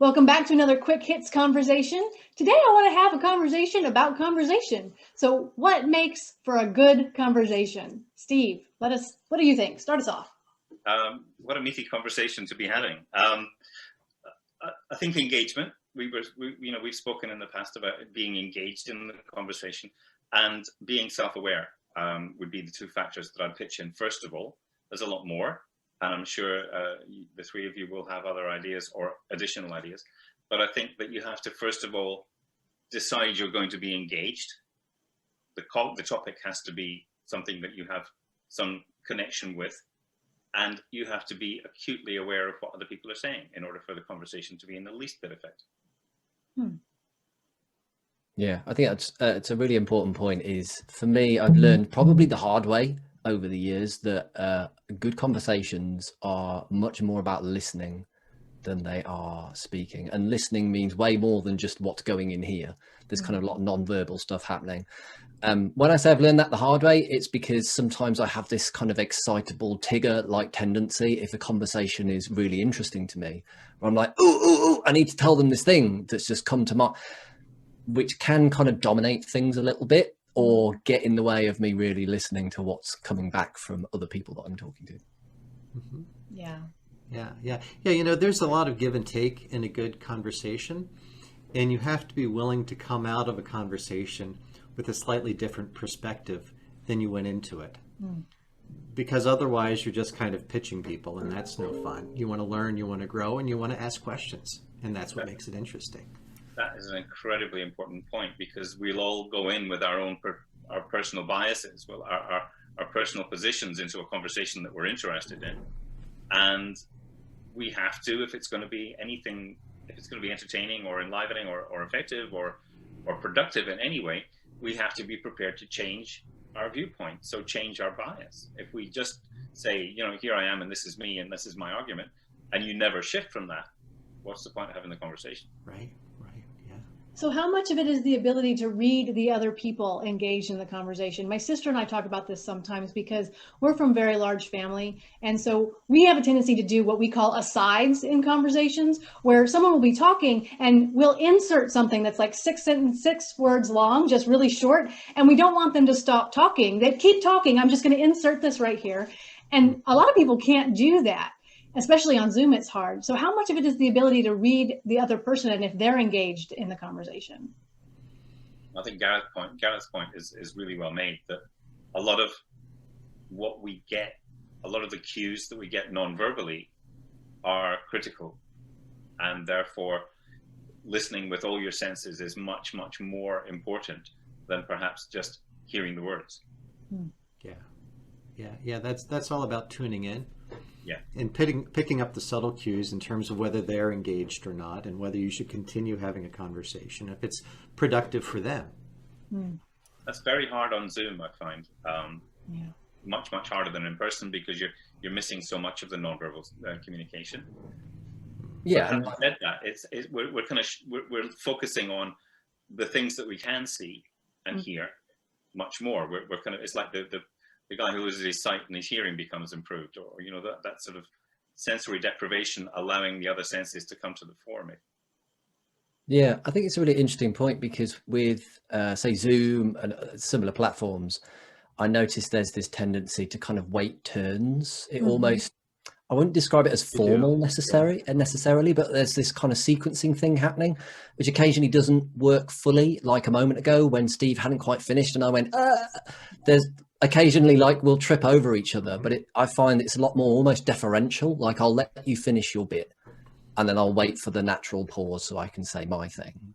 Welcome back to another Quick Hits conversation. Today I want to have a conversation about conversation. So what makes for a good conversation? Steve, what do you think? Start us off. What a meaty conversation to be having. I think engagement. We've spoken in the past about being engaged in the conversation, and being self-aware would be the two factors that I'd pitch in. First of all, there's a lot more, and I'm sure the three of you will have other ideas or additional ideas. But I think that you have to first of all decide you're going to be engaged. The topic has to be something that you have some connection with. And you have to be acutely aware of what other people are saying in order for the conversation to be in the least bit effective. Yeah, I think it's a really important point. Is for me, I've learned probably the hard way over the years that good conversations are much more about listening than they are speaking. And listening means way more than just what's going in here. There's kind of a lot of non-verbal stuff happening. When I say I've learned that the hard way, it's because sometimes I have this kind of excitable Tigger-like tendency if a conversation is really interesting to me, where I'm like, ooh, I need to tell them this thing that's just come to mind, which can kind of dominate things a little bit or get in the way of me really listening to what's coming back from other people that I'm talking to. Mm-hmm. Yeah. Yeah. There's a lot of give and take in a good conversation, and you have to be willing to come out of a conversation with a slightly different perspective than you went into it. Because otherwise you're just kind of pitching people, and that's no fun. You want to learn, you want to grow, and you want to ask questions, and that's what makes it interesting. That is an incredibly important point, because we'll all go in with our own our personal biases, our personal positions into a conversation that we're interested in. And we have to, if it's going to be anything, if it's going to be entertaining or enlivening or effective or productive in any way, we have to be prepared to change our viewpoint. So change our bias. If we just say, here I am and this is me and this is my argument, and you never shift from that, what's the point of having the conversation? Right, yeah. So how much of it is the ability to read the other people engaged in the conversation? My sister and I talk about this sometimes because we're from a very large family. And so we have a tendency to do what we call asides in conversations, where someone will be talking and we'll insert something that's like 6 words long, just really short. And we don't want them to stop talking. They keep talking. I'm just going to insert this right here. And a lot of people can't do that. Especially on Zoom, it's hard. So how much of it is the ability to read the other person and if they're engaged in the conversation? I think Gareth's point is really well made, that a lot of what we get, a lot of the cues that we get non-verbally are critical. And therefore, listening with all your senses is much, much more important than perhaps just hearing the words. Yeah. That's all about tuning in. Yeah. And picking up the subtle cues in terms of whether they're engaged or not, and whether you should continue having a conversation if it's productive for them. That's very hard on Zoom, I find. Much harder than in person, because you're missing so much of the nonverbal communication. Yeah. But having said that, we're focusing on the things that we can see and hear much more. It's like the guy who loses his sight and his hearing becomes improved, or that sort of sensory deprivation, allowing the other senses to come to the fore. Maybe. Yeah, I think it's a really interesting point, because with say Zoom and similar platforms, I noticed there's this tendency to kind of wait turns. It almost, I wouldn't describe it as formal necessarily, but there's this kind of sequencing thing happening, which occasionally doesn't work fully. Like a moment ago when Steve hadn't quite finished and I went, there's occasionally we'll trip over each other, but I find it's a lot more almost deferential. Like I'll let you finish your bit and then I'll wait for the natural pause so I can say my thing.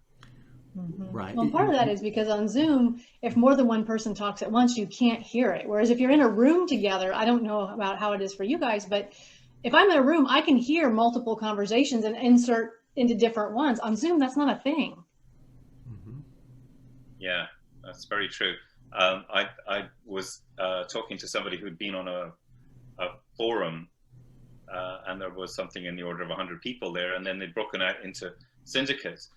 Right. Well, part of that is because on Zoom, if more than one person talks at once, you can't hear it. Whereas if you're in a room together, I don't know about how it is for you guys, but if I'm in a room, I can hear multiple conversations and insert into different ones. On Zoom, that's not a thing. Yeah, that's very true. I was talking to somebody who'd been on a forum, and there was something in the order of 100 people there, and then they'd broken out into syndicates.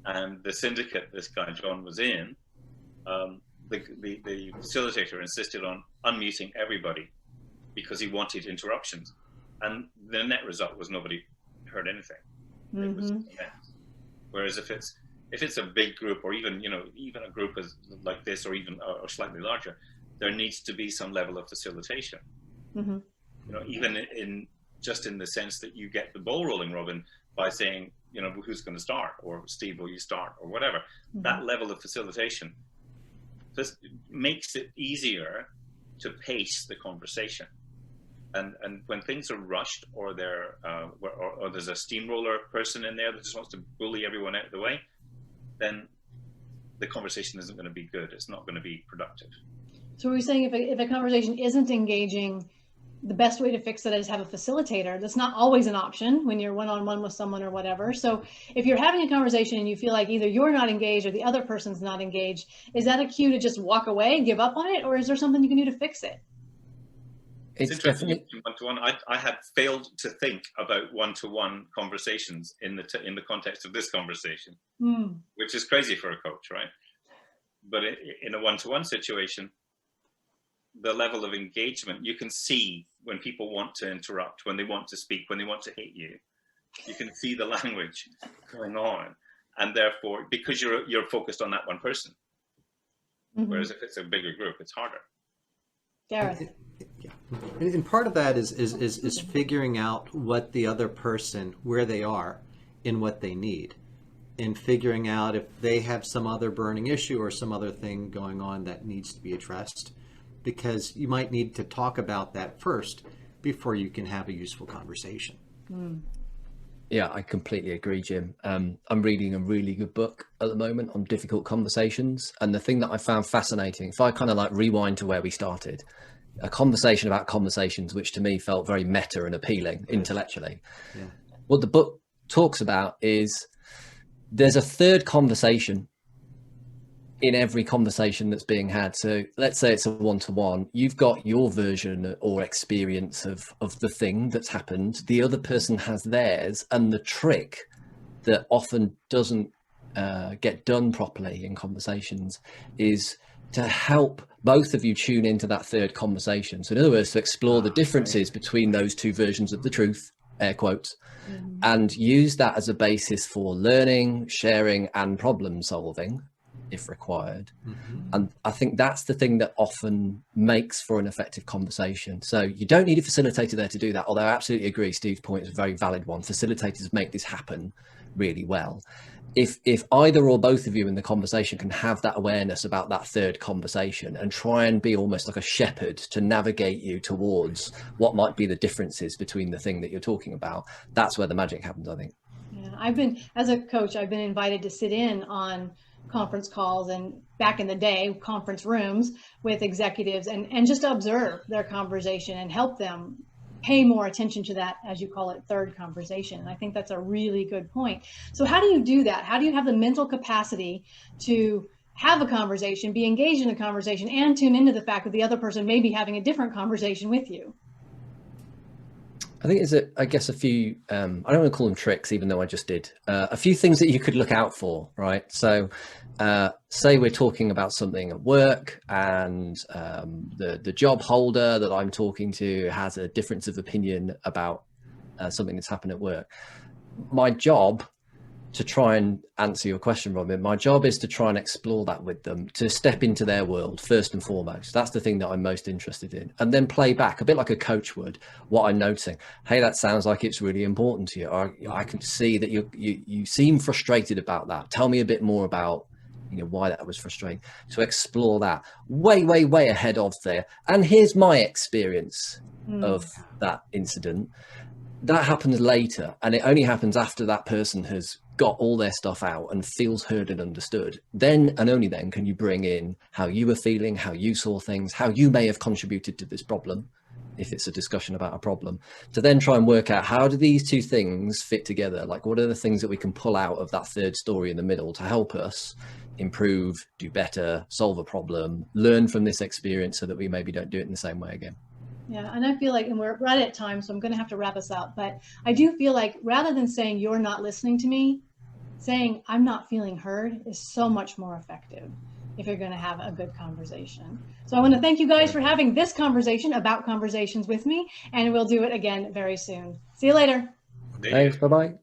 And the syndicate this guy John was in, the facilitator insisted on unmuting everybody because he wanted interruptions, and the net result was nobody heard anything. It was, yeah. Whereas if it's a big group, or even even a group like this, or even or slightly larger, there needs to be some level of facilitation. Even in the sense that you get the ball rolling, Robyn, by saying, who's going to start, or Steve, will you start, or whatever. That level of facilitation just makes it easier to pace the conversation. And when things are rushed, or there's a steamroller person in there that just wants to bully everyone out of the way, then the conversation isn't going to be good. It's not going to be productive. So we're saying if a conversation isn't engaging, the best way to fix it is have a facilitator. That's not always an option when you're one-on-one with someone or whatever. So if you're having a conversation and you feel like either you're not engaged or the other person's not engaged, is that a cue to just walk away and give up on it? Or is there something you can do to fix it? It's definitely one-to-one. I had failed to think about one-to-one conversations in the context of this conversation, which is crazy for a coach, right? But in a one-to-one situation, the level of engagement, you can see when people want to interrupt, when they want to speak, when they want to hit you. You can see the language going on, and therefore, because you're focused on that one person. Whereas if it's a bigger group, it's harder. Gareth. Yeah, and part of that is figuring out what the other person, where they are, and what they need, and figuring out if they have some other burning issue or some other thing going on that needs to be addressed, because you might need to talk about that first before you can have a useful conversation. Yeah, I completely agree, Jim. I'm reading a really good book at the moment on difficult conversations. And the thing that I found fascinating, if I kind of like rewind to where we started, a conversation about conversations, which to me felt very meta and appealing intellectually. Yeah. What the book talks about is there's a third conversation in every conversation that's being had. So let's say it's a one-to-one, you've got your version or experience of the thing that's happened. The other person has theirs. And the trick that often doesn't get done properly in conversations is to help both of you tune into that third conversation. So in other words, to explore the differences between those two versions of the truth, air quotes, and use that as a basis for learning, sharing, and problem solving, if required. And I think that's the thing that often makes for an effective conversation. So you don't need a facilitator there to do that, although I absolutely agree, Steve's point is a very valid one. Facilitators make this happen really well. If either or both of you in the conversation can have that awareness about that third conversation and try and be almost like a shepherd to navigate you towards what might be the differences between the thing that you're talking about, that's where the magic happens, I think. Yeah, as a coach, I've been invited to sit in on conference calls and back in the day conference rooms with executives and just observe their conversation and help them pay more attention to that, as you call it, third conversation. And I think that's a really good point. So how do you do that? How do you have the mental capacity to have a conversation, be engaged in a conversation, and tune into the fact that the other person may be having a different conversation with you? I think there's a few, I don't want to call them tricks, even though I just did, a few things that you could look out for, right? So say we're talking about something at work and the job holder that I'm talking to has a difference of opinion about something that's happened at work. My job, to try and answer your question, Robyn, my job is to try and explore that with them, to step into their world first and foremost. That's the thing that I'm most interested in. And then play back, a bit like a coach would, what I'm noticing. Hey, that sounds like it's really important to you. Or I can see that you seem frustrated about that. Tell me a bit more about why that was frustrating. To explore that way, way, way ahead of there. And here's my experience of that incident. That happens later, and it only happens after that person has got all their stuff out and feels heard and understood. Then and only then can you bring in how you were feeling, how you saw things, how you may have contributed to this problem, if it's a discussion about a problem, to then try and work out how do these two things fit together? Like, what are the things that we can pull out of that third story in the middle to help us improve, do better, solve a problem, learn from this experience so that we maybe don't do it in the same way again. Yeah, and I feel like, and we're right at time, so I'm going to have to wrap us up, but I do feel like rather than saying you're not listening to me, saying I'm not feeling heard is so much more effective if you're going to have a good conversation. So I want to thank you guys for having this conversation about conversations with me, and we'll do it again very soon. See you later. Thanks, bye-bye.